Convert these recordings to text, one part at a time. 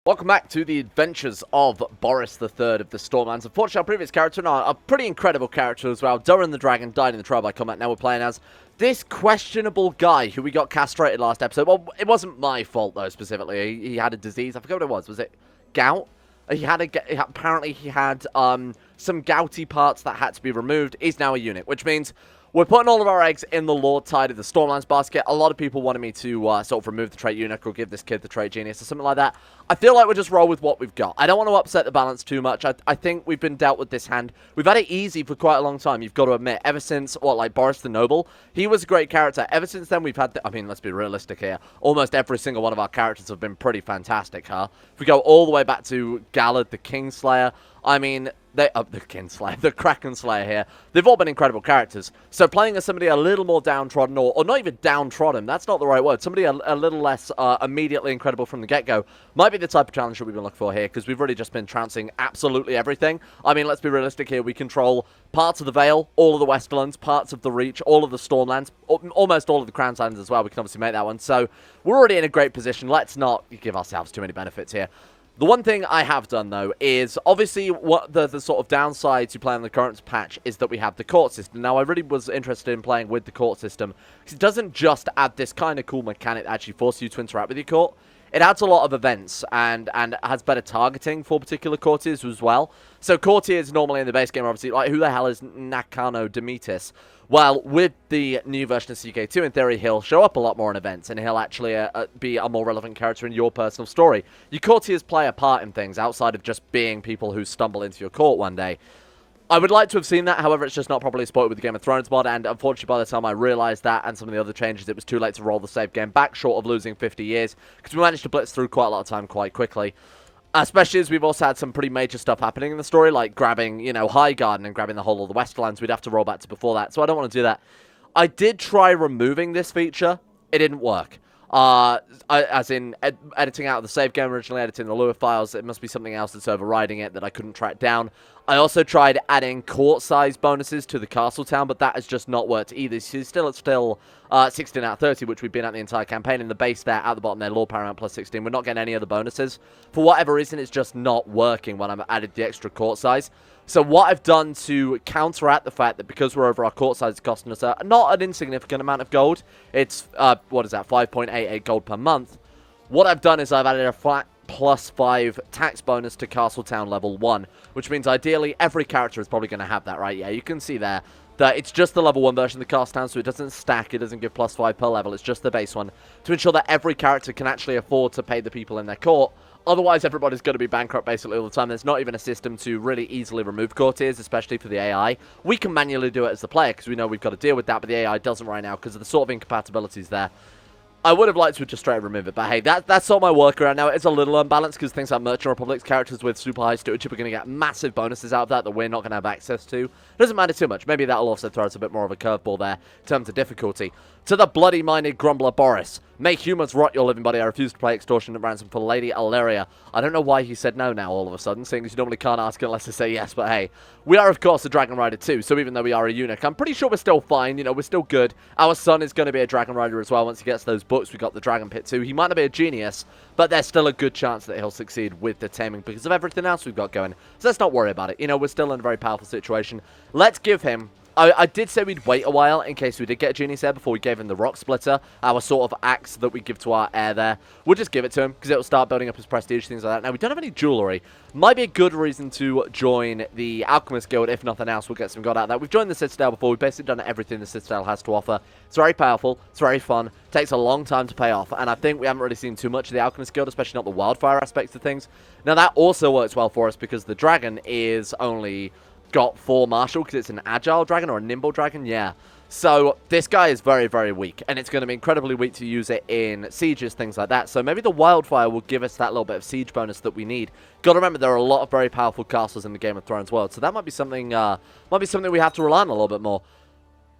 Welcome back to the adventures of Boris III of the Stormlands. Unfortunately, our previous character, and a pretty incredible character as well, Durran the Dragon, died in the trial by combat. Now we're playing as this questionable guy who we got castrated last episode. Well, it wasn't my fault, though, specifically. He had a disease. I forgot what it was. Was it gout? Apparently he had some gouty parts that had to be removed. He's now a eunuch, which means we're putting all of our eggs in the Lord Tide of the Stormlands basket. A lot of people wanted me to sort of remove the trait eunuch or give this kid the trait genius or something like that. I feel like we'll just roll with what we've got. I don't want to upset the balance too much. I think we've been dealt with this hand. We've had it easy for quite a long time, you've got to admit. Ever since, like Boris the Noble, he was a great character. Ever since then, we've had, I mean, let's be realistic here. Almost every single one of our characters have been pretty fantastic, huh? If we go all the way back to Gallard the Kingslayer, I mean, the Kinslayer, the Kraken Slayer here, they've all been incredible characters. So playing as somebody a little more downtrodden, or not even downtrodden, that's not the right word, somebody a little less immediately incredible from the get-go, might be the type of challenge that we've been looking for here, because we've really just been trouncing absolutely everything. I mean, let's be realistic here, we control parts of the Vale, all of the Westerlands, parts of the Reach, all of the Stormlands, almost all of the Crown Islands as well. We can obviously make that one. So we're already in a great position. Let's not give ourselves too many benefits here. The one thing I have done, though, is obviously what the sort of downside to playing the current patch is that we have the court system. Now, I really was interested in playing with the court system because it doesn't just add this kind of cool mechanic that actually forces you to interact with your court. It adds a lot of events and has better targeting for particular courtiers as well. So courtiers normally in the base game are obviously like, who the hell is Nakano Demetis? Well, with the new version of CK2, in theory, he'll show up a lot more in events, and he'll actually be a more relevant character in your personal story. Your courtiers play a part in things outside of just being people who stumble into your court one day. I would like to have seen that, however, it's just not properly supported with the Game of Thrones mod, and unfortunately by the time I realised that and some of the other changes, it was too late to roll the save game back, short of losing 50 years, because we managed to blitz through quite a lot of time quite quickly. Especially as we've also had some pretty major stuff happening in the story, like grabbing, you know, Highgarden and grabbing the whole of the Westerlands. We'd have to roll back to before that, so I don't want to do that. I did try removing this feature. It didn't work. As in editing out of the save game, originally editing the Lua files, it must be something else that's overriding it that I couldn't track down. I also tried adding court size bonuses to the castle town, but that has just not worked either. So it's still 16 out of 30, which we've been at the entire campaign. In the base there, at the bottom there, Lord Paramount plus 16. We're not getting any other bonuses. For whatever reason, it's just not working when I've added the extra court size. So what I've done to counteract the fact that because we're over our court size, it's costing us not an insignificant amount of gold. It's, what is that, 5.88 gold per month. What I've done is I've added a flat +5 tax bonus to Castletown level 1, which means ideally every character is probably going to have that, right? Yeah, you can see there that it's just the level 1 version of the Castletown, so it doesn't stack, it doesn't give +5 per level, it's just the base one, to ensure that every character can actually afford to pay the people in their court. Otherwise, everybody's going to be bankrupt basically all the time. There's not even a system to really easily remove courtiers, especially for the AI. We can manually do it as the player because we know we've got to deal with that, but the AI doesn't right now because of the sort of incompatibilities there. I would have liked to just straight remove it, but hey, that's all my workaround now. It's a little unbalanced because things like Merchant Republic's characters with super high stewardship are going to get massive bonuses out of that we're not going to have access to. Doesn't matter too much. Maybe that'll also throw us a bit more of a curveball there in terms of difficulty. To the bloody-minded grumbler Boris. Make humans rot your living body. I refuse to pay extortion and ransom for Lady Alleria. I don't know why he said no now all of a sudden, seeing as you normally can't ask unless they say yes, but hey. We are, of course, a Dragon Rider too, so even though we are a eunuch, I'm pretty sure we're still fine, you know, we're still good. Our son is going to be a Dragon Rider as well once he gets those books. We got the Dragon Pit too. He might not be a genius, but there's still a good chance that he'll succeed with the taming because of everything else we've got going. So let's not worry about it. You know, we're still in a very powerful situation. Let's give him... I did say we'd wait a while in case we did get a genius heir before we gave him the rock splitter, our sort of axe that we give to our heir there. We'll just give it to him because it'll start building up his prestige, things like that. Now, we don't have any jewellery. Might be a good reason to join the Alchemist Guild. If nothing else, we'll get some gold out of that. We've joined the Citadel before. We've basically done everything the Citadel has to offer. It's very powerful. It's very fun. Takes a long time to pay off. And I think we haven't really seen too much of the Alchemist Guild, especially not the wildfire aspects of things. Now, that also works well for us because the dragon is only... got 4 martial because it's an agile dragon or a nimble dragon, yeah. So this guy is very, very weak, and it's going to be incredibly weak to use it in sieges, things like that. So maybe the wildfire will give us that little bit of siege bonus that we need. Got to remember there are a lot of very powerful castles in the Game of Thrones world, so that might be something we have to rely on a little bit more.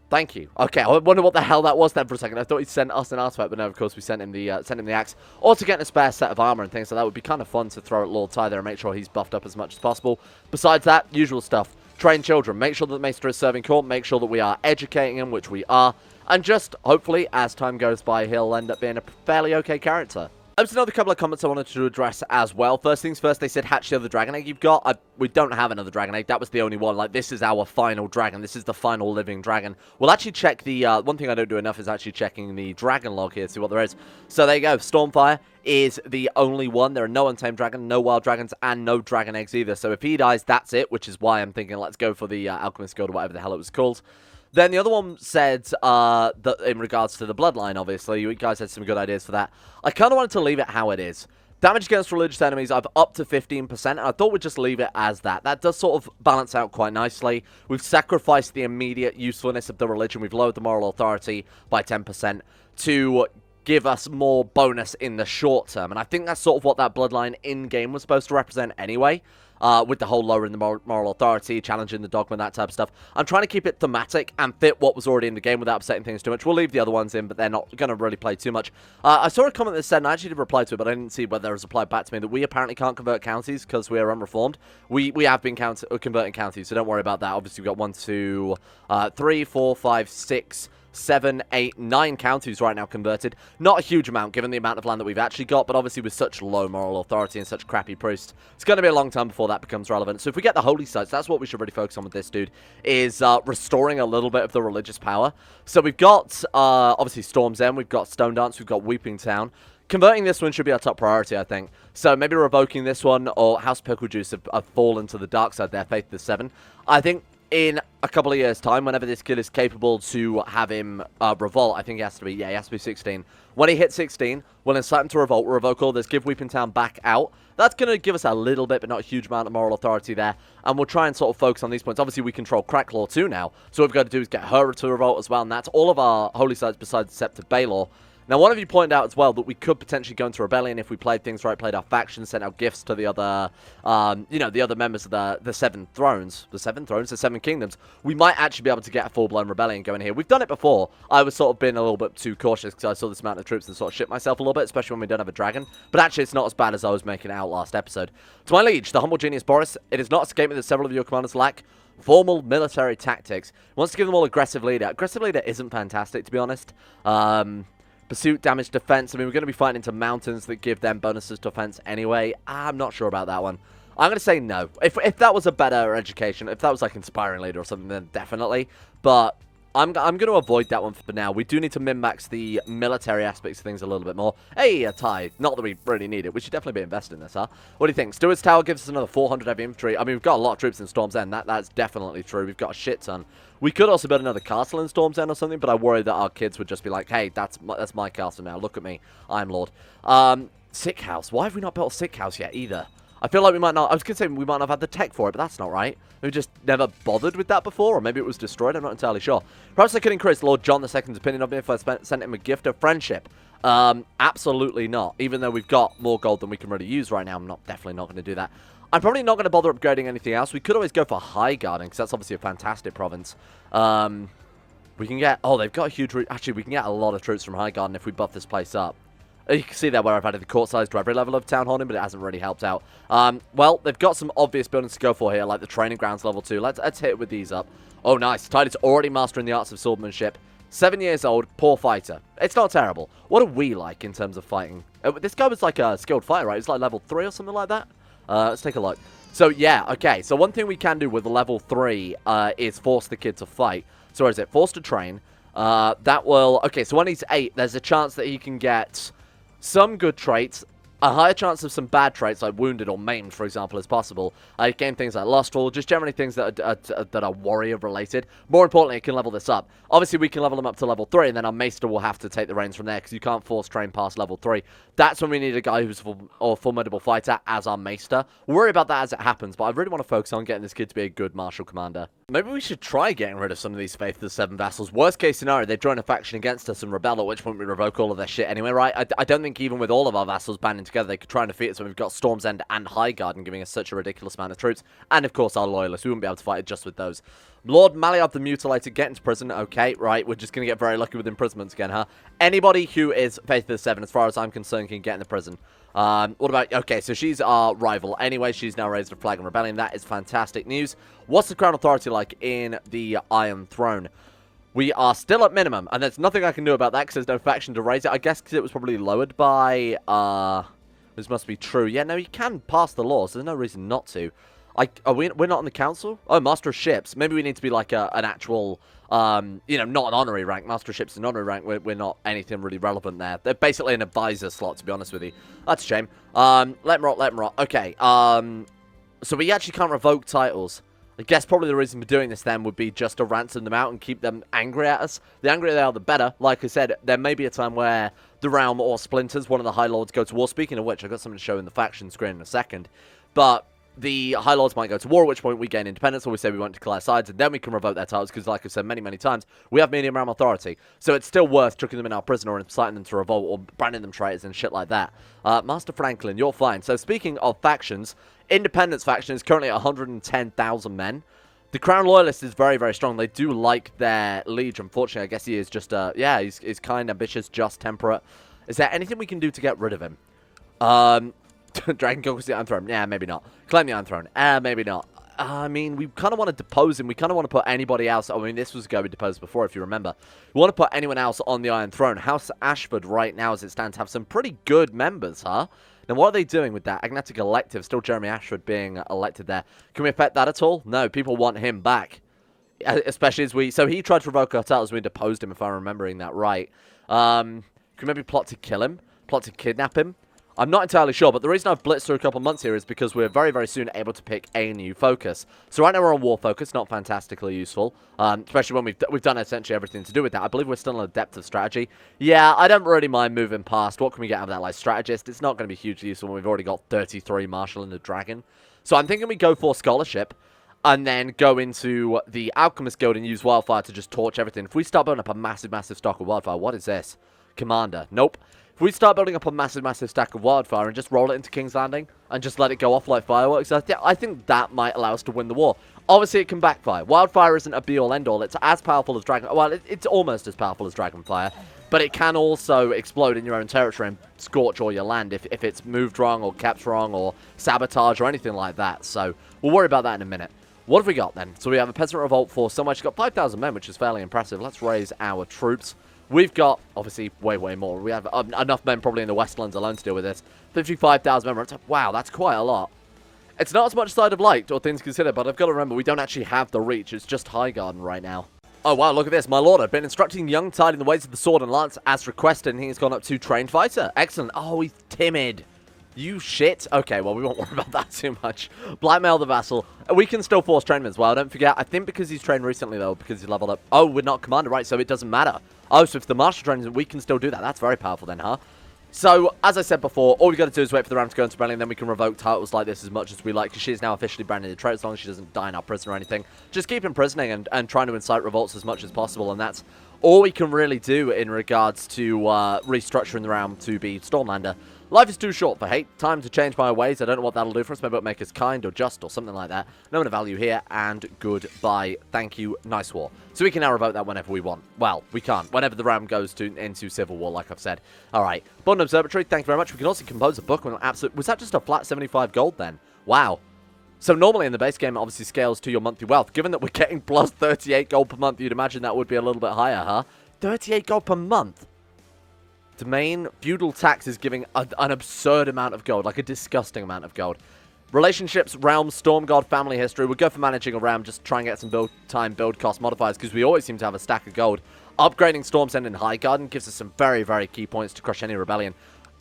Thank you. Okay, I wonder what the hell that was then for a second. I thought he sent us an artifact, but no, of course we sent him the axe. Or to get a spare set of armor and things like that would be kind of fun to throw at Lord Ty there and make sure he's buffed up as much as possible. Besides that, usual stuff. Train children, make sure that the Maester is serving court, make sure that we are educating him, which we are, and just, hopefully, as time goes by, he'll end up being a fairly okay character. There's another couple of comments I wanted to address as well. First things first, they said hatch the other dragon egg you've got. We don't have another dragon egg. That was the only one. Like, this is our final dragon. This is the final living dragon. We'll actually check the... one thing I don't do enough is actually checking the dragon log here to see what there is. So there you go. Stormfire is the only one. There are no untamed dragon, no wild dragons, and no dragon eggs either. So if he dies, that's it, which is why I'm thinking let's go for the Alchemist Guild or whatever the hell it was called. Then the other one said that in regards to the bloodline, obviously, you guys had some good ideas for that. I kind of wanted to leave it how it is. Damage against religious enemies, I've up to 15%, and I thought we'd just leave it as that. That does sort of balance out quite nicely. We've sacrificed the immediate usefulness of the religion. We've lowered the moral authority by 10% to give us more bonus in the short term. And I think that's sort of what that bloodline in-game was supposed to represent anyway. With the whole lowering the moral authority, challenging the dogma, that type of stuff. I'm trying to keep it thematic and fit what was already in the game without upsetting things too much. We'll leave the other ones in, but they're not going to really play too much. I saw a comment that said, and I actually did reply to it, but I didn't see whether it was replied back to me, that we apparently can't convert counties because we are unreformed. We have been converting counties, so don't worry about that. Obviously, we've got 1, 2, 3, 4, 5, 6... 7, 8, 9 counties right now converted. Not a huge amount given the amount of land that we've actually got, but obviously with such low moral authority and such crappy priests, it's going to be a long time before that becomes relevant. So if we get the holy sites, that's what we should really focus on with this dude, is restoring a little bit of the religious power. So we've got, obviously, Storm's End, we've got Stone Dance, we've got Weeping Town. Converting this one should be our top priority, I think. So maybe revoking this one, or House Pickle Juice have fallen to the dark side there, Faith the 7. I think in a couple of years' time, whenever this kid is capable to have him revolt, I think he has to be, yeah, he has to be 16. When he hits 16, we'll incite him to revolt, we'll revoke all this, give Weeping Town back out. That's going to give us a little bit, but not a huge amount of moral authority there. And we'll try and sort of focus on these points. Obviously, we control Cracklaw too now. So what we've got to do is get her to revolt as well. And that's all of our holy sites besides the Scepter Baelor. Now, one of you pointed out as well that we could potentially go into rebellion if we played things right, played our factions, sent out gifts to the other, you know, the other members of the 7 thrones. The 7 thrones? The 7 kingdoms. We might actually be able to get a full-blown rebellion going here. We've done it before. I was sort of being a little bit too cautious because I saw this amount of troops and sort of shit myself a little bit, especially when we don't have a dragon. But actually, it's not as bad as I was making it out last episode. To my liege, the humble genius Boris, it is not escaped me that several of your commanders lack formal military tactics. He wants to give them all aggressive leader. Aggressive leader isn't fantastic, to be honest. Pursuit, damage, defense. I mean, we're going to be fighting into mountains that give them bonuses to offense anyway. I'm not sure about that one. I'm going to say no. If that was a better education, if that was like inspiring leader or something, then definitely. But I'm going to avoid that one for now. We do need to min-max the military aspects of things a little bit more. Hey, a tie. Not that we really need it. We should definitely be investing in this, huh? What do you think? Stewart's Tower gives us another 400 heavy infantry. I mean, we've got a lot of troops in Storm's End. That's definitely true. We've got a shit ton. We could also build another castle in Storm's End or something, but I worry that our kids would just be like, hey, that's my castle now. Look at me. I'm Lord. Sick House. Why have we not built a Sick House yet either? I feel like we might not... I was going to say we might not have had the tech for it, but that's not right. We just never bothered with that before, or maybe it was destroyed. I'm not entirely sure. Perhaps I could increase Lord John II's opinion of me if I sent him a gift of friendship. Absolutely not. Even though we've got more gold than we can really use right now, I'm definitely not going to do that. I'm probably not going to bother upgrading anything else. We could always go for High Garden, because that's obviously a fantastic province. We can get... Oh, they've got a huge... Actually, we can get a lot of troops from High Garden if we buff this place up. You can see there where I've added the court size to every level of Town Horning, but it hasn't really helped out. Well, they've got some obvious buildings to go for here, like the Training Grounds level 2. Let's hit it with these up. Oh, nice. Tidy's already mastering the arts of swordsmanship. 7 years old, poor fighter. It's not terrible. What are we like in terms of fighting? This guy was like a skilled fighter, right? He's like level 3 or something like that. Let's take a look. So, yeah, okay. So, one thing we can do with the level 3 is force the kid to fight. So, where is it? Force to train. That will... Okay, so when he's 8, there's a chance that he can get some good traits, a higher chance of some bad traits, like wounded or maimed, for example, as possible. Gain things like lustful, just generally things that are warrior-related. More importantly, it can level this up. Obviously, we can level them up to level 3, and then our maester will have to take the reins from there, because you can't force train past level 3. That's when we need a guy who's a formidable fighter as our maester. We'll worry about that as it happens, but I really want to focus on getting this kid to be a good martial commander. Maybe we should try getting rid of some of these Faith of the 7 vassals. Worst case scenario, they join a faction against us and rebel, at which point we revoke all of their shit anyway, right? I don't think even with all of our vassals banding together, they could try and defeat us when we've got Storm's End and High Garden giving us such a ridiculous amount of troops. And, of course, our loyalists. We wouldn't be able to fight it just with those. Lord Maliard the Mutilated, get into prison. Okay, right, we're just going to get very lucky with imprisonments again, huh? Anybody who is Faith of the 7, as far as I'm concerned, can get in the prison. What about... Okay, so she's our rival. Anyway, she's now raised a flag in rebellion. That is fantastic news. What's the Crown Authority like in the Iron Throne? We are still at minimum, and there's nothing I can do about that because there's no faction to raise it. I guess because it was probably lowered by, this must be true. Yeah, no, you can pass the laws. There's no reason not to. We're not on the council? Oh, Master of Ships. Maybe we need to be like an actual, you know, not an honorary rank. Master of Ships is an honorary rank. We're not anything really relevant there. They're basically an advisor slot, to be honest with you. That's a shame. Let them rot, let them rot. Okay, so we actually can't revoke titles. I guess probably the reason for doing this then would be just to ransom them out and keep them angry at us. The angrier they are, the better. Like I said, there may be a time where the realm or splinters, one of the High Lords, go to war. Speaking of which, I've got something to show in the faction screen in a second. But the High Lords might go to war, at which point we gain independence, or we say we won't declare sides, and then we can revoke their titles, because like I've said many, many times, we have medium realm authority. So it's still worth chucking them in our prison or inciting them to revolt or branding them traitors and shit like that. Master Franklin, you're fine. So speaking of factions, Independence faction is currently at 110,000 men. The Crown Loyalist is very, very strong. They do like their liege. Unfortunately, I guess he is just, yeah, he's kind, ambitious, just, temperate. Is there anything we can do to get rid of him? Dragon conquest the Iron Throne? Yeah, maybe not. Claim the Iron Throne? Maybe not. I mean, we kind of want to depose him. We kind of want to put anybody else. I mean, this was going to be deposed before, if you remember. We want to put anyone else on the Iron Throne. House Ashford, right now, as it stands, have some pretty good members, huh? Now, what are they doing with that? Agnatic elective, still Jeremy Ashford being elected there. Can we affect that at all? No, people want him back. Especially as we... So he tried to revoke our titles. We deposed him, if I'm remembering that right. Can we maybe plot to kill him? Plot to kidnap him? I'm not entirely sure, but the reason I've blitzed through a couple months here is because we're very, very soon able to pick a new focus. So right now we're on war focus, not fantastically useful, especially when we've done essentially everything to do with that. I believe we're still on a depth of strategy. Yeah, I don't really mind moving past. What can we get out of that? Like strategist, it's not going to be hugely useful when we've already got 33 Marshal and a Dragon. So I'm thinking we go for Scholarship and then go into the Alchemist Guild and use Wildfire to just torch everything. If we start building up a massive, massive stock of Wildfire, what is this? Commander. Nope. If we start building up a massive, massive stack of Wildfire and just roll it into King's Landing and just let it go off like fireworks, I think that might allow us to win the war. Obviously, it can backfire. Wildfire isn't a be-all, end-all. It's as powerful as Dragon... Well, it's almost as powerful as Dragonfire, but it can also explode in your own territory and scorch all your land if it's moved wrong or kept wrong or sabotage or anything like that. So, we'll worry about that in a minute. What have we got, then? So, we have a Peasant Revolt force somewhere. She's got 5,000 men, which is fairly impressive. Let's raise our troops. We've got, obviously, way, way more. We have enough men probably in the Westlands alone to deal with this. 55,000 men. Wow, that's quite a lot. It's not as much as I'd have liked, or things considered, but I've got to remember, we don't actually have the reach. It's just Highgarden right now. Oh, wow, look at this. My lord, I've been instructing young Tide in the ways of the sword and lance as requested, and he's gone up to trained fighter. Excellent. Oh, he's timid. You shit. Okay, well, we won't worry about that too much. Blackmail the vassal. We can still force train him as well. Don't forget, I think because he's trained recently, though, because he's leveled up. Oh, we're not commander, right, so it doesn't matter. Oh, so if the marshal trains him, we can still do that. That's very powerful then, huh? So, as I said before, all we got to do is wait for the ram to go into rebellion, then we can revoke titles like this as much as we like, because she is now officially branded a traitor as long as she doesn't die in our prison or anything. Just keep imprisoning and trying to incite revolts as much as possible, and that's all we can really do in regards to restructuring the realm to be Stormlander. Life is too short for hate. Time to change my ways. I don't know what that'll do for us. Maybe it'll make us kind or just or something like that. No one of value here, and goodbye. Thank you. Nice war. So we can now revoke that whenever we want. Well, we can't. Whenever the realm goes into civil war, like I've said. All right. Bond Observatory, thank you very much. We can also compose a book. Was that just a flat 75 gold then? Wow. So normally in the base game, it obviously scales to your monthly wealth. Given that we're getting plus 38 gold per month, you'd imagine that would be a little bit higher, huh? 38 gold per month? Domain, feudal tax is giving an absurd amount of gold, like a disgusting amount of gold. Relationships, realm, storm god, family history. We'll go for managing a realm, just try and get some build cost modifiers, because we always seem to have a stack of gold. Upgrading Storm's End and Highgarden gives us some very, very key points to crush any rebellion.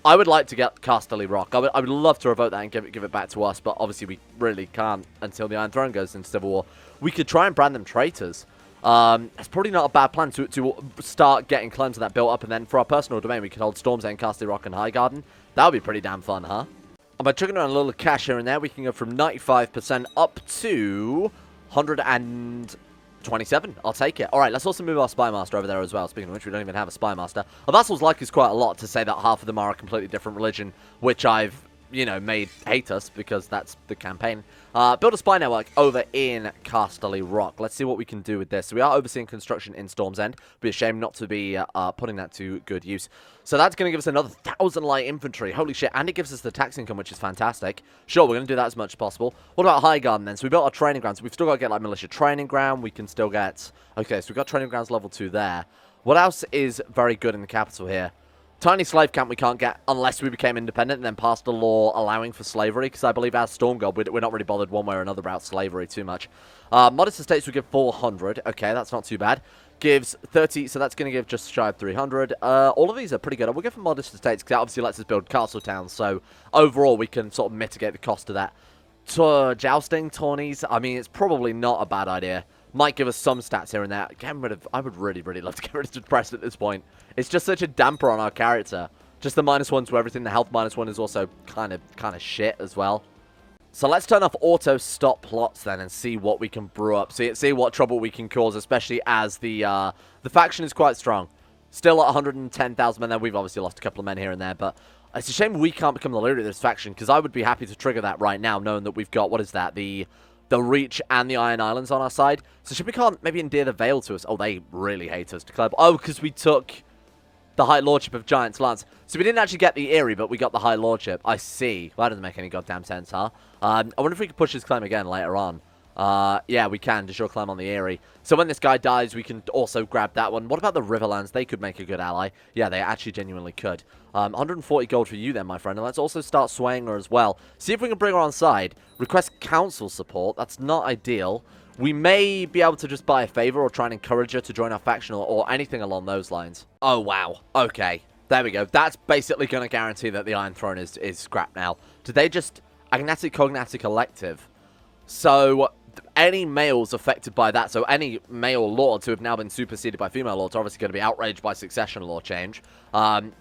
I would like to get Casterly Rock. I would love to revoke that and give it back to us, but obviously we really can't until the Iron Throne goes into Civil War. We could try and brand them traitors. It's probably not a bad plan to start getting claims of that built up, and then for our personal domain, we could hold Storm's End, Casterly Rock, and Highgarden. That would be pretty damn fun, huh? And by chucking around a little cash here and there, we can go from 95% up to 127. I'll take it. All right, let's also move our Spy Master over there as well. Speaking of which, we don't even have a Spy Master. Our vassals like us quite a lot to say that half of them are a completely different religion, which I've you know, made hate us because that's the campaign. Build a spy network over in Casterly Rock. Let's see what we can do with this. So we are overseeing construction in Storm's End. It'd be a shame not to be putting that to good use. So that's going to give us another 1,000 light infantry. Holy shit. And it gives us the tax income, which is fantastic. Sure, we're going to do that as much as possible. What about High Garden then? So we built our training grounds. We've still got to get like militia training ground. We can still get... Okay, so we've got training grounds level 2 there. What else is very good in the capital here? Tiny slave camp we can't get unless we became independent and then passed a law allowing for slavery, because I believe as Storm God, we're not really bothered one way or another about slavery too much. Modest estates we give 400. Okay, that's not too bad. Gives 30, so that's going to give just shy of 300. All of these are pretty good. We'll give them modest estates because that obviously lets us build castle towns, so overall we can sort of mitigate the cost of that. Jousting, tourneys, I mean, it's probably not a bad idea. Might give us some stats here and there. Getting rid of... I would really, really love to get rid of Depressed at this point. It's just such a damper on our character. Just the -1 to everything. The health -1 is also kind of shit as well. So let's turn off auto stop plots then and see what we can brew up. See what trouble we can cause, especially as the faction is quite strong. Still at 110,000 men there. We've obviously lost a couple of men here and there, but it's a shame we can't become the leader of this faction, because I would be happy to trigger that right now, knowing that we've got, what is that, the Reach and the Iron Islands on our side. So should we can't maybe endear the Vale to us? Oh, they really hate us. Declare. Oh, because we took the High Lordship of Giant's Lance. So we didn't actually get the Eyrie, but we got the High Lordship. I see. Well, that doesn't make any goddamn sense, huh? I wonder if we could push his claim again later on. Yeah, we can. Just your claim on the Eyrie. So when this guy dies, we can also grab that one. What about the Riverlands? They could make a good ally. Yeah, they actually genuinely could. 140 gold for you then, my friend. And let's also start swaying her as well. See if we can bring her on side. Request council support. That's not ideal. We may be able to just buy a favor or try and encourage her to join our faction or anything along those lines. Oh, wow. Okay. There we go. That's basically going to guarantee that the Iron Throne is scrapped now. Did they just... Agnatic Cognatic Elective. So... any males affected by that, so any male lords who have now been superseded by female lords are obviously going to be outraged by succession law change.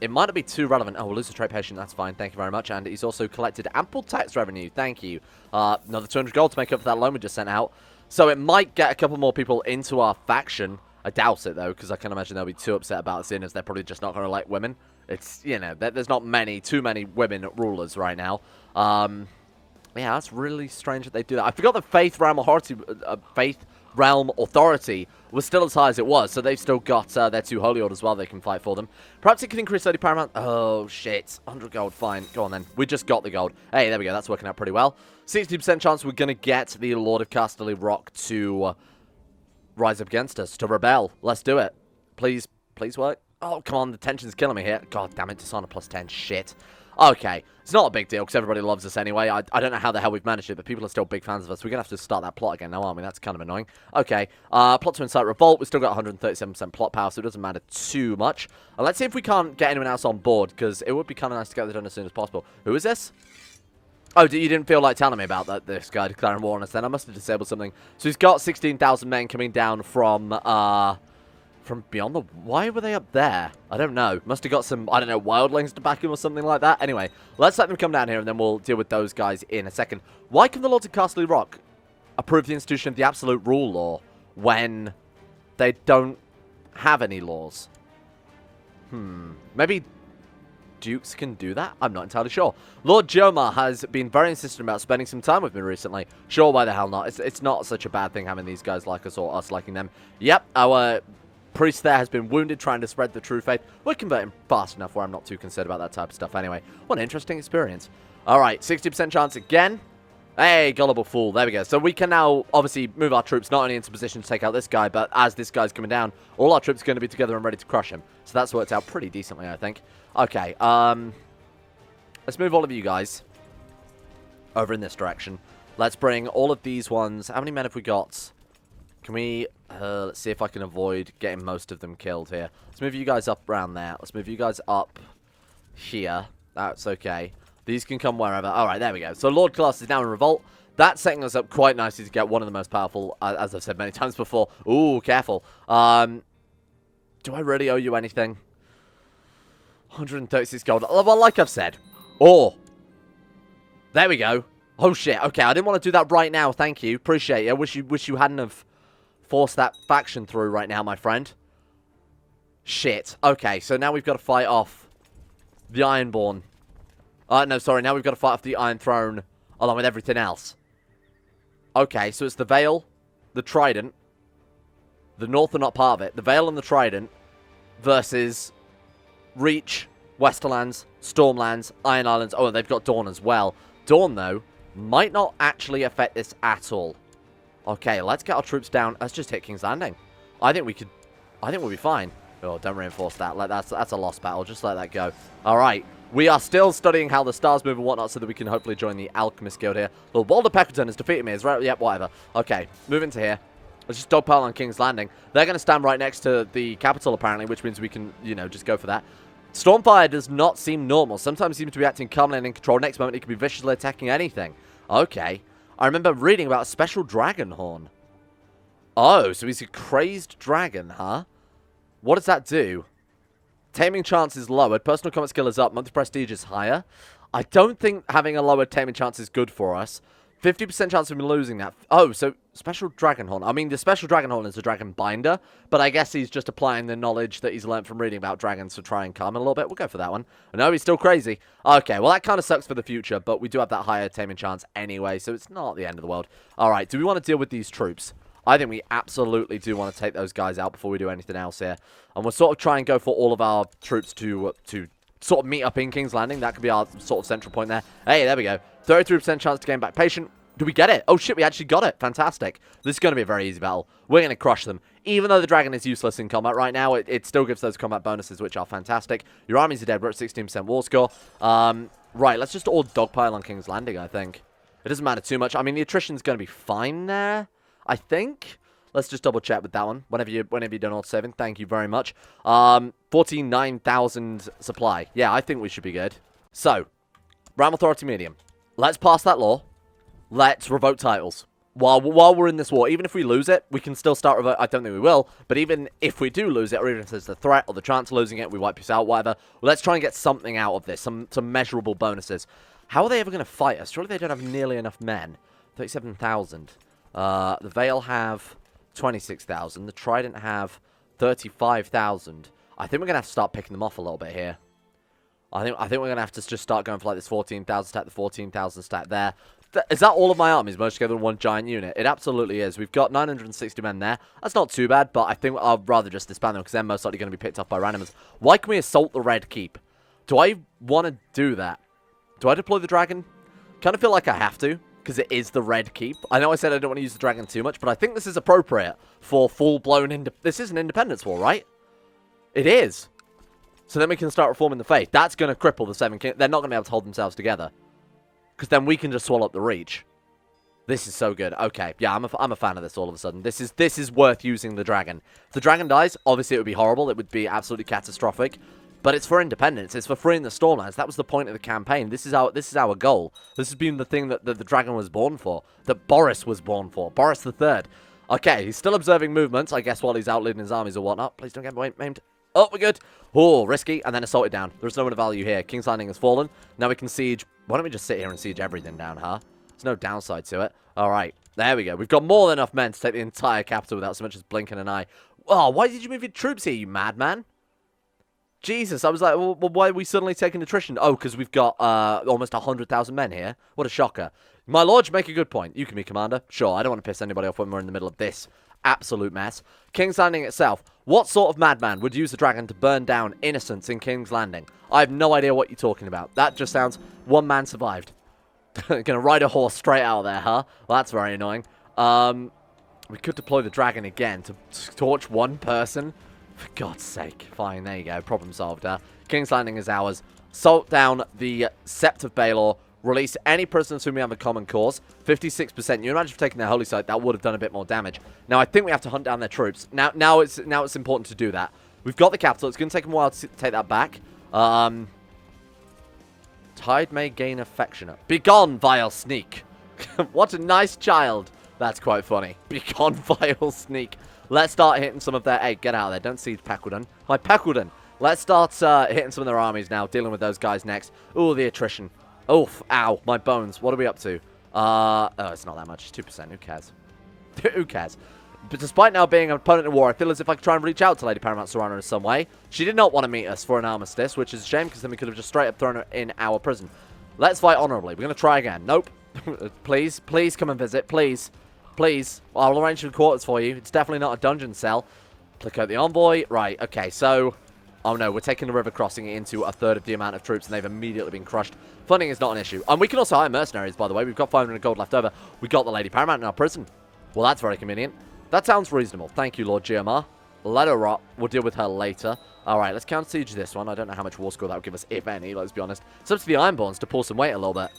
It might not be too relevant. Oh, we'll lose a trade patient. That's fine. Thank you very much. And he's also collected ample tax revenue. Thank you. Another 200 gold to make up for that loan we just sent out. So it might get a couple more people into our faction. I doubt it, though, because I can imagine they'll be too upset about this, as they're probably just not going to like women. It's, you know, there's not too many women rulers right now. Yeah, that's really strange that they do that. I forgot the Faith Realm Authority was still as high as it was, so they've still got their 2 Holy Orders as well. They can fight for them. Perhaps it can increase 30 paramount. Oh, shit. 100 gold. Fine. Go on, then. We just got the gold. Hey, there we go. That's working out pretty well. 60% chance we're going to get the Lord of Casterly Rock to rise up against us, to rebel. Let's do it. Please work. Oh, come on. The tension's killing me here. God damn it. Dishonor plus 10. Shit. Okay, it's not a big deal because everybody loves us anyway. I don't know how the hell we've managed it, but people are still big fans of us. We're going to have to start that plot again now, aren't we? That's kind of annoying. Okay, plot to incite revolt. We've still got 137% plot power, so it doesn't matter too much. And let's see if we can't get anyone else on board, because it would be kind of nice to get this done as soon as possible. Who is this? Oh, you didn't feel like telling me about that, this guy declaring war on us then? I must have disabled something. So he's got 16,000 men coming down from beyond the... Why were they up there? I don't know. Must have got some, I don't know, wildlings to back him or something like that. Anyway, let's let them come down here and then we'll deal with those guys in a second. Why can the Lords of Casterly Rock approve the institution of the Absolute Rule Law when they don't have any laws? Maybe dukes can do that? I'm not entirely sure. Lord Jomar has been very insistent about spending some time with me recently. Sure, why the hell not? It's not such a bad thing having these guys like us or us liking them. Yep, our... priest there has been wounded trying to spread the true faith. We're converting fast enough where I'm not too concerned about that type of stuff anyway. What an interesting experience. Alright, 60% chance again. Hey, gullible fool. There we go. So we can now obviously move our troops not only into position to take out this guy, but as this guy's coming down, all our troops are going to be together and ready to crush him. So that's worked out pretty decently, I think. Okay, let's move all of you guys over in this direction. Let's bring all of these ones. How many men have we got? Can we... let's see if I can avoid getting most of them killed here. Let's move you guys up around there. Let's move you guys up here. That's okay. These can come wherever. Alright, there we go. So Lord Class is now in revolt. That's setting us up quite nicely to get one of the most powerful, as I've said many times before. Ooh, careful. Do I really owe you anything? 136 gold. Well, like I've said. Oh. There we go. Oh, shit. Okay, I didn't want to do that right now. Thank you. Appreciate it. Wish you hadn't have... force that faction through right now, my friend. Shit. Okay, so now we've got to fight off the Ironborn. No, sorry, now we've got to fight off the Iron Throne along with everything else. Okay, so it's the Vale, the Trident. The North are not part of it. The Vale and the Trident versus Reach, Westerlands, Stormlands, Iron Islands. Oh, and they've got Dawn as well. Dawn, though, might not actually affect this at all. Okay, let's get our troops down. Let's just hit King's Landing. I think we'll be fine. Oh, don't reinforce that. That's a lost battle. Just let that go. All right. We are still studying how the stars move and whatnot so that we can hopefully join the Alchemist Guild here. Well, Walder Peckerton has defeated me. Is right? Yep, whatever. Okay, moving to here. Let's just dogpile on King's Landing. They're going to stand right next to the capital, apparently, which means we can, you know, just go for that. Stormfire does not seem normal. Sometimes he seems to be acting calmly and in control. Next moment, he could be viciously attacking anything. Okay. I remember reading about a special dragon horn. Oh, so he's a crazed dragon, huh? What does that do? Taming chance is lowered. Personal combat skill is up. Monthly prestige is higher. I don't think having a lowered taming chance is good for us. 50% chance of me losing that. Oh, so special dragon horn. I mean, the special dragon horn is a dragon binder, but I guess he's just applying the knowledge that he's learned from reading about dragons to try and calm him a little bit. We'll go for that one. No, he's still crazy. Okay, well, that kind of sucks for the future, but we do have that higher taming chance anyway, so it's not the end of the world. All right, do we want to deal with these troops? I think we absolutely do want to take those guys out before we do anything else here. And we'll sort of try and go for all of our troops to sort of meet up in King's Landing. That could be our sort of central point there. Hey, there we go. 33% chance to gain back patient. Do we get it? Oh, shit, we actually got it. Fantastic. This is going to be a very easy battle. We're going to crush them. Even though the dragon is useless in combat right now, it still gives those combat bonuses, which are fantastic. Your armies are dead. We're at 16% war score. Right, let's just all dogpile on King's Landing, I think. It doesn't matter too much. I mean, the attrition's going to be fine there, I think. Let's just double check with that one. Whenever you're done auto-saving, thank you very much. 49,000 supply. Yeah, I think we should be good. So, Realm Authority Medium. Let's pass that law. Let's revoke titles. While we're in this war, even if we lose it, we can still start revoke. I don't think we will, but even if we do lose it, or even if there's the threat or the chance of losing it, we wipe this out, whatever. Well, let's try and get something out of this, some measurable bonuses. How are they ever going to fight us? Surely they don't have nearly enough men. 37,000. The Vale have 26,000. The Trident have 35,000. I think we're going to have to start picking them off a little bit here. I think we're going to have to just start going for like this 14,000 stack, the 14,000 stack there. Is that all of my armies merged together in one giant unit? It absolutely is. We've got 960 men there. That's not too bad, but I think I'd rather just disband them because they're most likely going to be picked up by randomers. Why can we assault the Red Keep? Do I want to do that? Do I deploy the dragon? Kind of feel like I have to because it is the Red Keep. I know I said I don't want to use the dragon too much, but I think this is appropriate for full-blown... This is an independence war, right? It is. So then we can start reforming the faith. That's going to cripple the Seven Kingdoms. They're not going to be able to hold themselves together. Because then we can just swallow up the Reach. This is so good. Okay, yeah, I'm a fan of this all of a sudden. This is worth using the dragon. If the dragon dies, obviously it would be horrible. It would be absolutely catastrophic. But it's for independence. It's for freeing the Stormlands. That was the point of the campaign. This is our goal. This has been the thing that the dragon was born for. That Boris was born for. Boris the Third. Okay, he's still observing movements, I guess, while he's out leading his armies or whatnot. Please don't get maimed. Oh, we're good. Oh, risky. And then assaulted down. There's no one of value here. King's Landing has fallen. Now we can siege. Why don't we just sit here and siege everything down, huh? There's no downside to it. All right. There we go. We've got more than enough men to take the entire capital without so much as blinking an eye. Oh, why did you move your troops here, you madman? Jesus, I was like, well, why are we suddenly taking attrition? Oh, because we've got almost 100,000 men here. What a shocker. My lord, you make a good point. You can be commander. Sure, I don't want to piss anybody off when we're in the middle of this absolute mess. King's Landing itself. What sort of madman would use the dragon to burn down innocents in King's Landing? I have no idea what you're talking about. That just sounds... One man survived. Gonna ride a horse straight out there, huh? Well, that's very annoying. We could deploy the dragon again to torch one person. For God's sake. Fine, there you go. Problem solved. King's Landing is ours. Salt down the Sept of Baelor. Release any prisoners whom we have a common cause. 56%. You imagine if taking their holy site, that would have done a bit more damage. Now, I think we have to hunt down their troops. Now it's important to do that. We've got the capital. It's going to take them a while to take that back. Tide may gain affectionate. Begone, vile sneak. What a nice child. That's quite funny. Begone, vile sneak. Let's start hitting some of their... Hey, get out of there. Don't siege Peckledon. Hi, Peckledon. Let's start hitting some of their armies now. Dealing with those guys next. Ooh, the attrition. Oof. Ow. My bones. What are we up to? Oh, it's not that much. It's 2%. Who cares? Who cares? But despite now being an opponent in war, I feel as if I could try and reach out to Lady Paramount Serrano in some way. She did not want to meet us for an armistice, which is a shame, because then we could have just straight up thrown her in our prison. Let's fight honorably. We're going to try again. Nope. Please, please come and visit. Please. Please. I'll arrange some quarters for you. It's definitely not a dungeon cell. Click out the envoy. Right, okay, so... Oh no, we're taking the river crossing into a third of the amount of troops, and they've immediately been crushed. Funding is not an issue. And we can also hire mercenaries, by the way. We've got 500 gold left over. We got the Lady Paramount in our prison. Well, that's very convenient. That sounds reasonable. Thank you, Lord GMR. Let her rot. We'll deal with her later. Alright, let's counter siege this one. I don't know how much war score that would give us, if any, let's be honest. It's up to the Ironborns to pull some weight a little bit.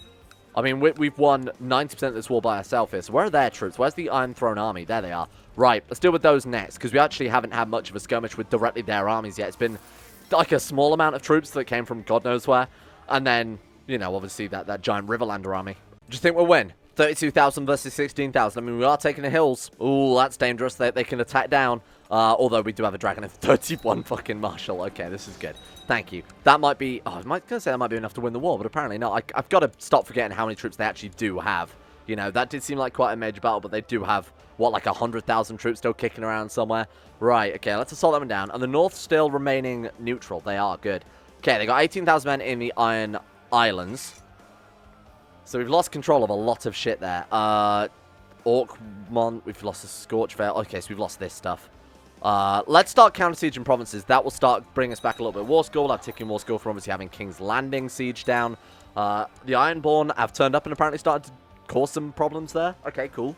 I mean, we've won 90% of this war by ourselves here. So where are their troops? Where's the Iron Throne army? There they are. Right, let's deal with those next, because we actually haven't had much of a skirmish with directly their armies yet. It's been like a small amount of troops that came from God knows where. And then, you know, obviously that giant Riverlander army. Do you think we'll win? 32,000 versus 16,000. I mean, we are taking the hills. Ooh, that's dangerous. They can attack down. Although we do have a dragon of 31 fucking marshal. Okay, this is good. Thank you. That might be... Oh, I was going to say that might be enough to win the war, but apparently not. I've got to stop forgetting how many troops they actually do have. You know, that did seem like quite a major battle, but they do have, what, like 100,000 troops still kicking around somewhere? Right, okay, let's assault them down. And the North still remaining neutral. They are, good. Okay, they got 18,000 men in the Iron Islands. So we've lost control of a lot of shit there. Orkmont, we've lost the Scorchvale. Okay, so we've lost this stuff. Let's start counter-sieging provinces. That will start bringing us back a little bit of war score. We'll have ticking war score for obviously having King's Landing siege down. The Ironborn have turned up and apparently started to cause some problems there. Okay, cool.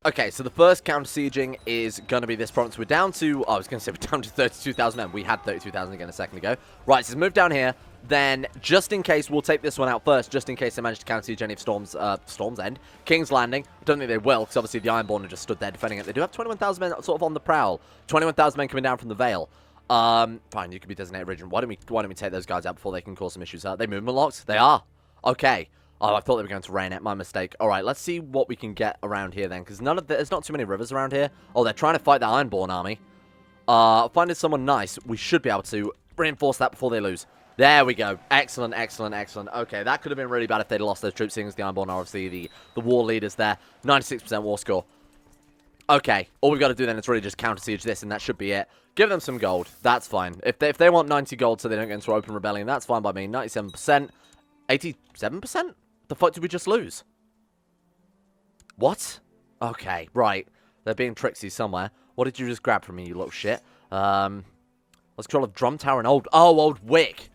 Okay, so the first counter-sieging is going to be this province. We're down to... Oh, I was going to say we're down to 32,000 men. We had 32,000 again a second ago. Right, so let's move down here. Then, just in case, we'll take this one out first, just in case they manage to counter-siege any of Storm's End. King's Landing. I don't think they will, because obviously the Ironborn are just stood there defending it. They do have 21,000 men sort of on the prowl. 21,000 men coming down from the Vale. Fine, you can be designated region. Why don't we take those guys out before they can cause some issues? Are they movement locked? They are. Okay. Oh, I thought they were going to rain it. My mistake. All right, let's see what we can get around here then, because there's not too many rivers around here. Oh, they're trying to fight the Ironborn army. Finding someone nice, we should be able to reinforce that before they lose. There we go. Excellent, excellent, excellent. Okay, that could have been really bad if they'd lost their troops, seeing as the Ironborn are obviously the war leaders there. 96% war score. Okay, all we've got to do then is really just counter-siege this, and that should be it. Give them some gold. That's fine. If they want 90 gold so they don't get into open rebellion, that's fine by me. 97%. 87%? The fuck did we just lose? What? Okay, right. They're being tricksy somewhere. What did you just grab from me, you little shit? Let's control of Drum Tower and Old Wick.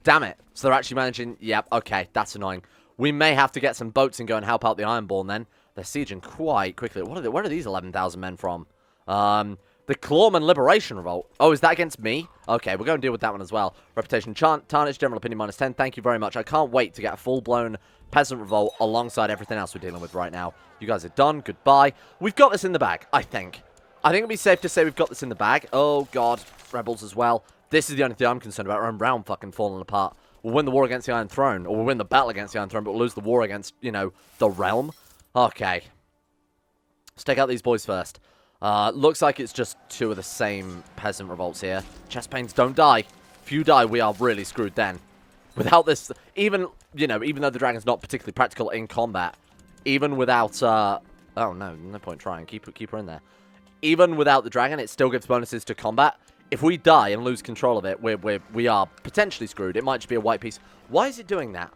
Damn it. So they're actually managing... Yep, okay, that's annoying. We may have to get some boats and go and help out the Ironborn then. They're sieging quite quickly. Where are these 11,000 men from? The Clawman Liberation Revolt. Oh, is that against me? Okay, we're going to deal with that one as well. Reputation tarnished, general opinion -10. Thank you very much. I can't wait to get a full-blown peasant revolt alongside everything else we're dealing with right now. You guys are done. Goodbye. We've got this in the bag, I think. I think it'd be safe to say we've got this in the bag. Oh, God. Rebels as well. This is the only thing I'm concerned about. Our own realm fucking falling apart. We'll win the war against the Iron Throne, or we'll win the battle against the Iron Throne, but we'll lose the war against, you know, the realm. Okay. Let's take out these boys first. Looks like it's just two of the same peasant revolts here. Chest pains don't die. If you die, we are really screwed then. Without this, even, you know, even though the dragon's not particularly practical in combat, even without, oh no, no point trying. Keep her in there. Even without the dragon, it still gives bonuses to combat. If we die and lose control of it, we are potentially screwed. It might just be a white piece. Why is it doing that?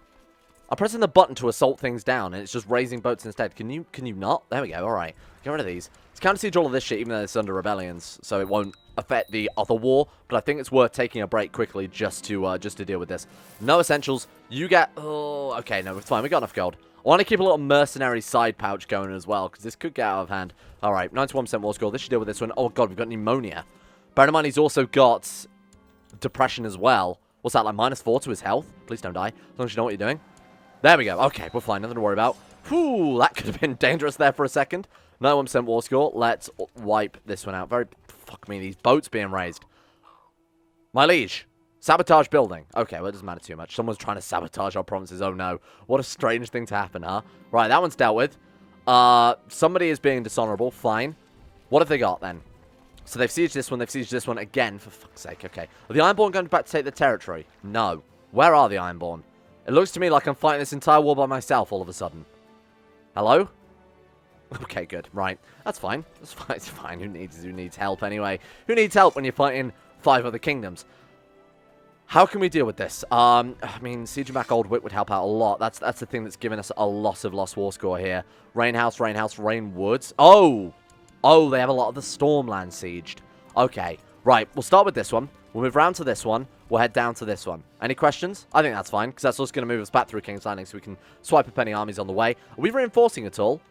I'm pressing the button to assault things down, and it's just raising boats instead. Can you not? There we go. All right. Get rid of these. Let's counter-siege all of this shit, even though it's under rebellions, so it won't affect the other war. But I think it's worth taking a break quickly just to deal with this. No essentials. You get... Oh, okay. No, it's fine. We got enough gold. I want to keep a little mercenary side pouch going as well, because this could get out of hand. All right. 91% war score. This should deal with this one. Oh, God. We've got pneumonia. Bear in mind, he's also got depression as well. What's that, like -4 to his health? Please don't die. As long as you know what you're doing. There we go. Okay, we're fine. Nothing to worry about. Whew, that could have been dangerous there for a second. 91% war score. Let's wipe this one out. Fuck me, these boats being raised. My liege. Sabotage building. Okay, well, it doesn't matter too much. Someone's trying to sabotage our provinces. Oh, no. What a strange thing to happen, huh? Right, that one's dealt with. Somebody is being dishonorable. Fine. What have they got, then? So they've sieged this one. They've sieged this one again, for fuck's sake. Okay. Are the Ironborn going back to take the territory? No. Where are the Ironborn? It looks to me like I'm fighting this entire war by myself all of a sudden. Hello? Okay, good. Right. That's fine. That's fine. It's fine. Who needs help anyway? Who needs help when you're fighting 5 other kingdoms? How can we deal with this? I mean, sieging back Old Wick would help out a lot. That's the thing that's given us a lot of lost war score here. Rainhouse, Rainwoods. Oh! Oh, they have a lot of the Stormlands sieged. Okay, right. We'll start with this one. We'll move round to this one. We'll head down to this one. Any questions? I think that's fine, because that's also going to move us back through King's Landing so we can swipe up any armies on the way. Are we reinforcing at all?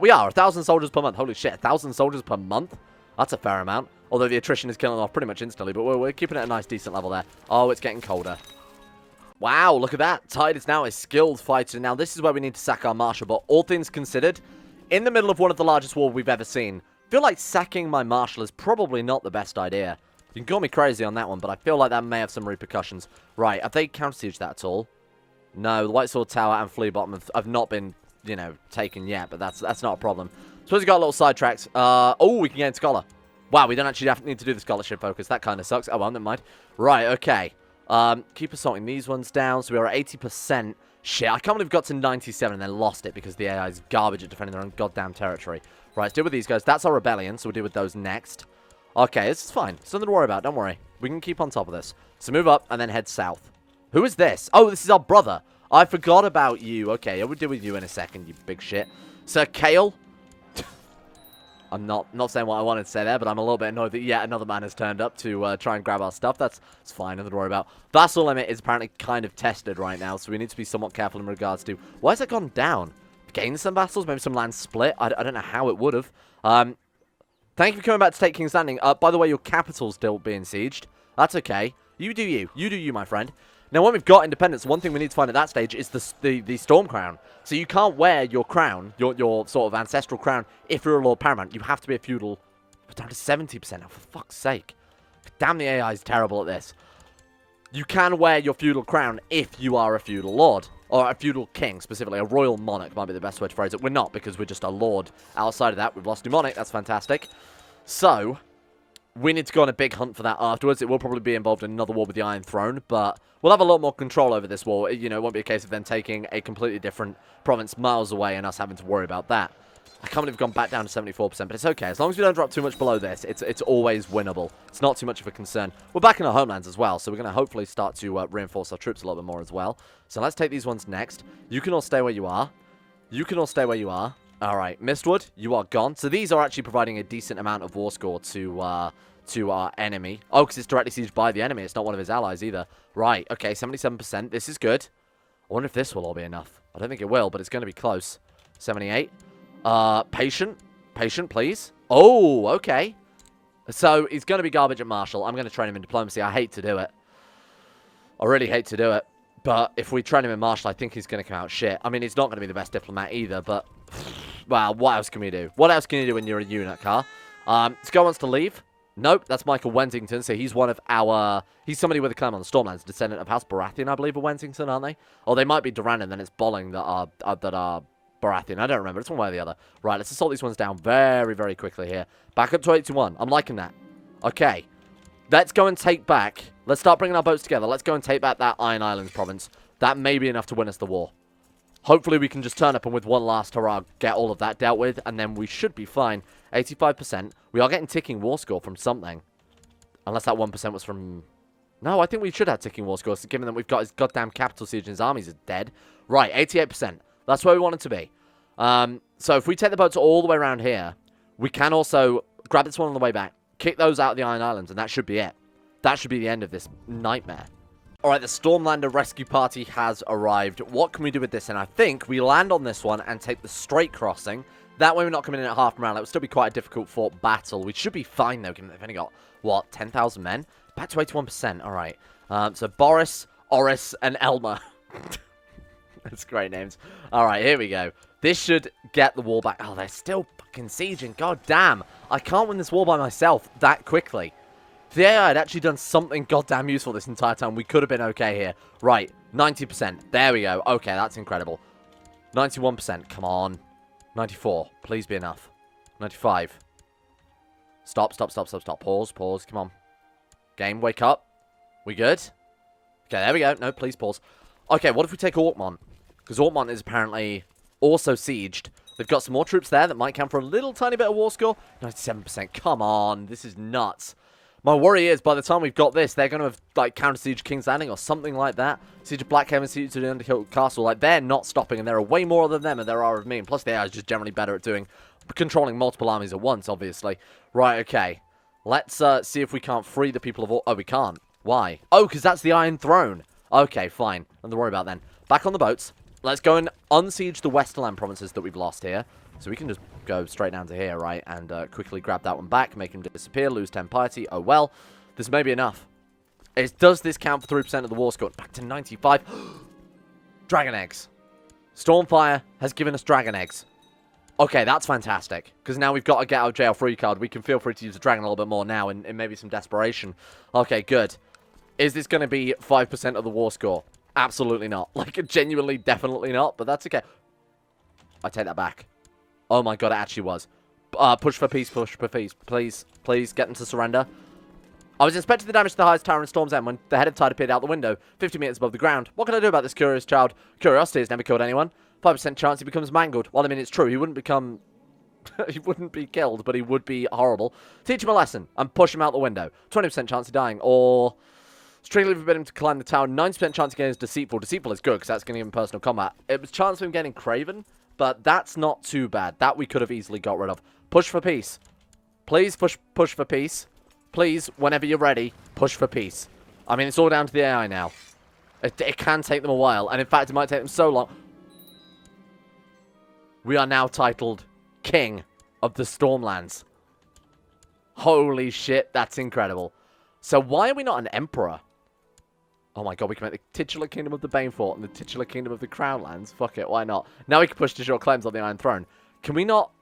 We are. 1,000 soldiers per month. Holy shit, 1,000 soldiers per month? That's a fair amount. Although the attrition is killing off pretty much instantly, but we're keeping it at a nice, decent level there. Oh, it's getting colder. Wow, look at that. Tide is now a skilled fighter. Now, this is where we need to sack our marshal, but all things considered, in the middle of one of the largest wars we've ever seen, I feel like sacking my marshal is probably not the best idea. You can call me crazy on that one, but I feel like that may have some repercussions. Right, have they counter-sieged that at all? No, the White Sword Tower and Flea Bottom have not been, you know, taken yet, but that's not a problem. Suppose we got a little sidetracked. Oh, we can gain Scholar. Wow, we don't actually need to do the scholarship focus. That kind of sucks. Oh, well, never mind. Right, okay. Keep assaulting these ones down. So we are at 80%. Shit, I can't believe we got to 97 and then lost it because the AI is garbage at defending their own goddamn territory. Right, let's deal with these guys. That's our rebellion, so we'll deal with those next. Okay, this is fine. It's nothing to worry about. Don't worry. We can keep on top of this. So move up and then head south. Who is this? Oh, this is our brother. I forgot about you. Okay, I will deal with you in a second, you big shit. Sir Kale. I'm not saying what I wanted to say there, but I'm a little bit annoyed that yet another man has turned up to try and grab our stuff. That's fine, nothing to worry about. Vassal limit is apparently kind of tested right now, so we need to be somewhat careful in regards to... Why has it gone down? Gained some vassals? Maybe some land split? I don't know how it would have. Thank you for coming back to take King's Landing. By the way, your capital's still being sieged. That's okay. You do you. You do you, my friend. Now, when we've got independence, one thing we need to find at that stage is the Storm Crown. So you can't wear your crown, your sort of ancestral crown, if you're a Lord Paramount. You have to be a feudal. We're down to 70% now, for fuck's sake. Damn, the AI is terrible at this. You can wear your feudal crown if you are a feudal lord. Or a feudal king, specifically. A royal monarch might be the best way to phrase it. We're not, because we're just a lord. Outside of that, we've lost monarch. That's fantastic. So, we need to go on a big hunt for that afterwards. It will probably be involved in another war with the Iron Throne, but we'll have a lot more control over this war. You know, it won't be a case of them taking a completely different province miles away and us having to worry about that. I can't believe we've gone back down to 74%, but it's okay. As long as we don't drop too much below this, it's always winnable. It's not too much of a concern. We're back in our homelands as well, so we're going to hopefully start to reinforce our troops a little bit more as well. So let's take these ones next. You can all stay where you are. You can all stay where you are. All right, Mistwood, you are gone. So these are actually providing a decent amount of war score to our enemy. Oh, because it's directly sieged by the enemy. It's not one of his allies either. Right, okay, 77%. This is good. I wonder if this will all be enough. I don't think it will, but it's going to be close. 78. Patient, please. Oh, okay. So, he's going to be garbage at Marshall. I'm going to train him in diplomacy. I hate to do it. I really hate to do it. But if we train him in Marshall, I think he's going to come out shit. I mean, he's not going to be the best diplomat either, but... Well, what else can we do? What else can you do when you're a unit, car? Sko wants to leave. Nope, that's Michael Wensington, so he's one of our... He's somebody with a claim on the Stormlands, descendant of House Baratheon, I believe, of Wensington, aren't they? Or they might be Durran, and then it's Bolling that are Baratheon. I don't remember. It's one way or the other. Right, let's assault these ones down very, very quickly here. Back up to 81. I'm liking that. Okay. Let's go and take back... Let's start bringing our boats together. Let's go and take back that Iron Islands province. That may be enough to win us the war. Hopefully we can just turn up and with one last hurrah get all of that dealt with, and then we should be fine. 85%. We are getting ticking war score from something. Unless that 1% was from... No, I think we should have ticking war scores, given that we've got his goddamn capital siege and his armies are dead. Right, 88%. That's where we want it to be. So if we take the boats all the way around here, we can also grab this one on the way back, kick those out of the Iron Islands, and that should be it. That should be the end of this nightmare. Alright, the Stormlander rescue party has arrived. What can we do with this? And I think we land on this one and take the straight crossing. That way we're not coming in at half morale. It would still be quite a difficult fought battle. We should be fine, though, given that they've only got, what, 10,000 men? Back to 81%. Alright. So Boris, Oris, and Elmer. That's great names. Alright, here we go. This should get the wall back. Oh, they're still fucking sieging. God damn. I can't win this war by myself that quickly. If the AI had actually done something goddamn useful this entire time, we could have been okay here. Right, 90%. There we go. Okay, that's incredible. 91%. Come on. 94. Please be enough. 95. Stop. Pause. Come on. Game, wake up. We good? Okay, there we go. No, please pause. Okay, what if we take Orkmont? Because Orkmont is apparently also sieged. They've got some more troops there that might count for a little tiny bit of war score. 97%. Come on. This is nuts. My worry is, by the time we've got this, they're going to have, like, counter-siege King's Landing or something like that. Siege of Blackhaven, Siege of the Underhill Castle. Like, they're not stopping, and there are way more of them than there are of me. And plus, the AI is just generally better at controlling multiple armies at once, obviously. Right, okay. Let's see if we can't free the people of all... Oh, we can't. Why? Oh, because that's the Iron Throne. Okay, fine. Nothing to worry about then. Back on the boats. Let's go and unsiege the Westerland provinces that we've lost here. So we can just go straight down to here, right? And quickly grab that one back, make him disappear, lose 10 piety. Oh, well. This may be enough. Does this count for 3% of the war score? Back to 95. Dragon eggs. Stormfire has given us dragon eggs. Okay, that's fantastic. Because now we've got a get out of jail free card. We can feel free to use the dragon a little bit more now in maybe some desperation. Okay, good. Is this going to be 5% of the war score? Absolutely not. Like, genuinely, definitely not. But that's okay. I take that back. Oh my god, it actually was. Push for peace, push for peace. Please, please, get them to surrender. I was inspecting the damage to the highest tower in Storm's End when the head of tide appeared out the window, 50 meters above the ground. What can I do about this curious child? Curiosity has never killed anyone. 5% chance he becomes mangled. Well, I mean, it's true. He wouldn't become... he wouldn't be killed, but he would be horrible. Teach him a lesson and push him out the window. 20% chance of dying, or... strictly forbid him to climb the tower. 9% chance of getting his deceitful. Deceitful is good, because that's going to give him personal combat. It was chance of him getting craven, but that's not too bad. That we could have easily got rid of. Push for peace. Please push for peace. Please, whenever you're ready, push for peace. I mean, it's all down to the AI now. It can take them a while, and in fact, it might take them so long. We are now titled King of the Stormlands. Holy shit, that's incredible. So why are we not an emperor? Oh my god, we can make the titular kingdom of the Banefort and the titular kingdom of the Crownlands. Fuck it, why not? Now we can push to shore claims on the Iron Throne. Can we not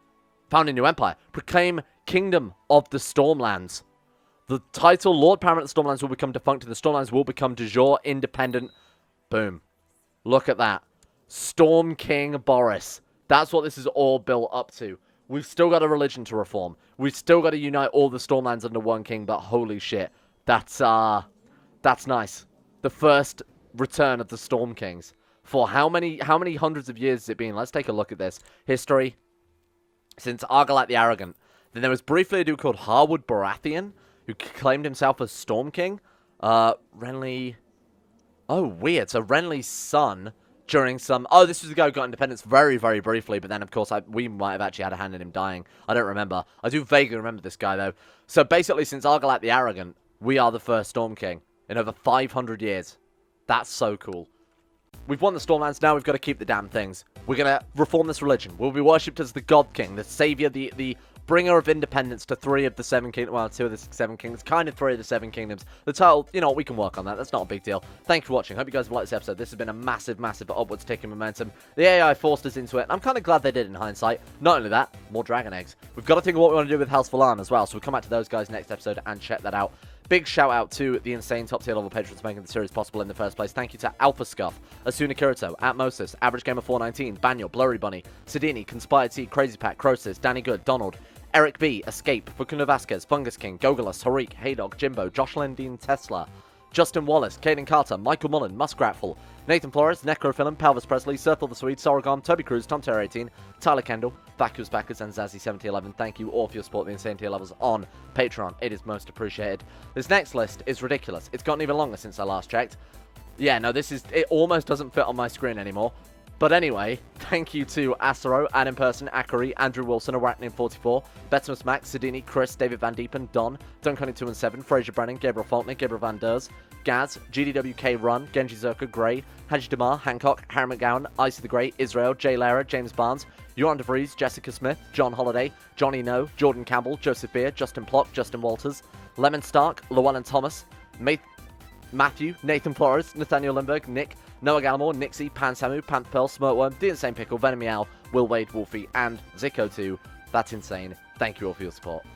found a new empire? Proclaim Kingdom of the Stormlands. The title Lord Paramount of the Stormlands will become defunct and the Stormlands will become de jure independent. Boom. Look at that. Storm King Boris. That's what this is all built up to. We've still got a religion to reform. We've still got to unite all the Stormlands under one king, but holy shit. That's nice. The first return of the Storm Kings. For how many hundreds of years has it been? Let's take a look at this. History. Since Argilac the Arrogant. Then there was briefly a dude called Robert Baratheon, who claimed himself as Storm King. Renly... Oh, weird. So Renly's son... during some... Oh, this was the guy who got independence very, very briefly, but then, of course, we might have actually had a hand in him dying. I don't remember. I do vaguely remember this guy, though. So, basically, since Argilac the Arrogant, we are the first Storm King in over 500 years. That's so cool. We've won the Stormlands, now we've got to keep the damn things. We're going to reform this religion. We'll be worshipped as the God King, the savior, the bringer of independence to 3 of the 7 kingdoms. Well, 2 of the 7 kingdoms, kind of 3 of the 7 kingdoms. The title, you know, we can work on that. That's not a big deal. Thank you for watching. Hope you guys have liked this episode. This has been a massive, massive upwards ticking momentum. The AI forced us into it. I'm kind of glad they did in hindsight. Not only that, more dragon eggs. We've got to think of what we want to do with House Baratheon as well. So we'll come back to those guys next episode and check that out. Big shout out to the insane top tier level patrons making the series possible in the first place. Thank you to Alpha Scuff, Asuna Kirito, Atmosis, Average Gamer 419, Baniel, Blurry Bunny, Sidini, Conspired T, Crazy Pat, Crosis, Danny Good, Donald, Eric B, Escape, Fukuno Vasquez, Fungus King, Gogolus, Harik, Haydog, Jimbo, Jocelyn Dean Tesla, Justin Wallace, Caden Carter, Michael Mullen, Muskratful, Nathan Flores, Necrofilm, Palvis Presley, Circle the Swede, Sorghum, Toby Cruz, Tom Terry 18, Tyler Kendall, Vacuous Backers, and Zazzy7011. Thank you all for your support of the insane tier levels on Patreon. It is most appreciated. This next list is ridiculous. It's gotten even longer since I last checked. Yeah, no, it almost doesn't fit on my screen anymore. But anyway, thank you to Acero, Adam Person, Akari, Andrew Wilson, Arachnian44, Betsamus Max, Sidini, Chris, David Van Diepen, Don, Dunconning217, Fraser Brennan, Gabriel Faulkner, Gabriel Van Ders, Gaz, GDWK Run, Genji Zerka, Gray, Haji Damar, Hancock, Harry McGowan, Icy the Great, Israel, Jay Lara, James Barnes, Joran DeVries, Jessica Smith, John Holiday, Johnny No, Jordan Campbell, Joseph Beer, Justin Plock, Justin Walters, Lemon Stark, Llewellyn Thomas, Matthew, Nathan Flores, Nathaniel Lindbergh, Nick, Noah Gallimore, Nixie, Pan Samu, Panther Pearl, Smirtworm, The Insane Pickle, Venom Meow, Will Wade, Wolfie, and Zico2. That's insane. Thank you all for your support.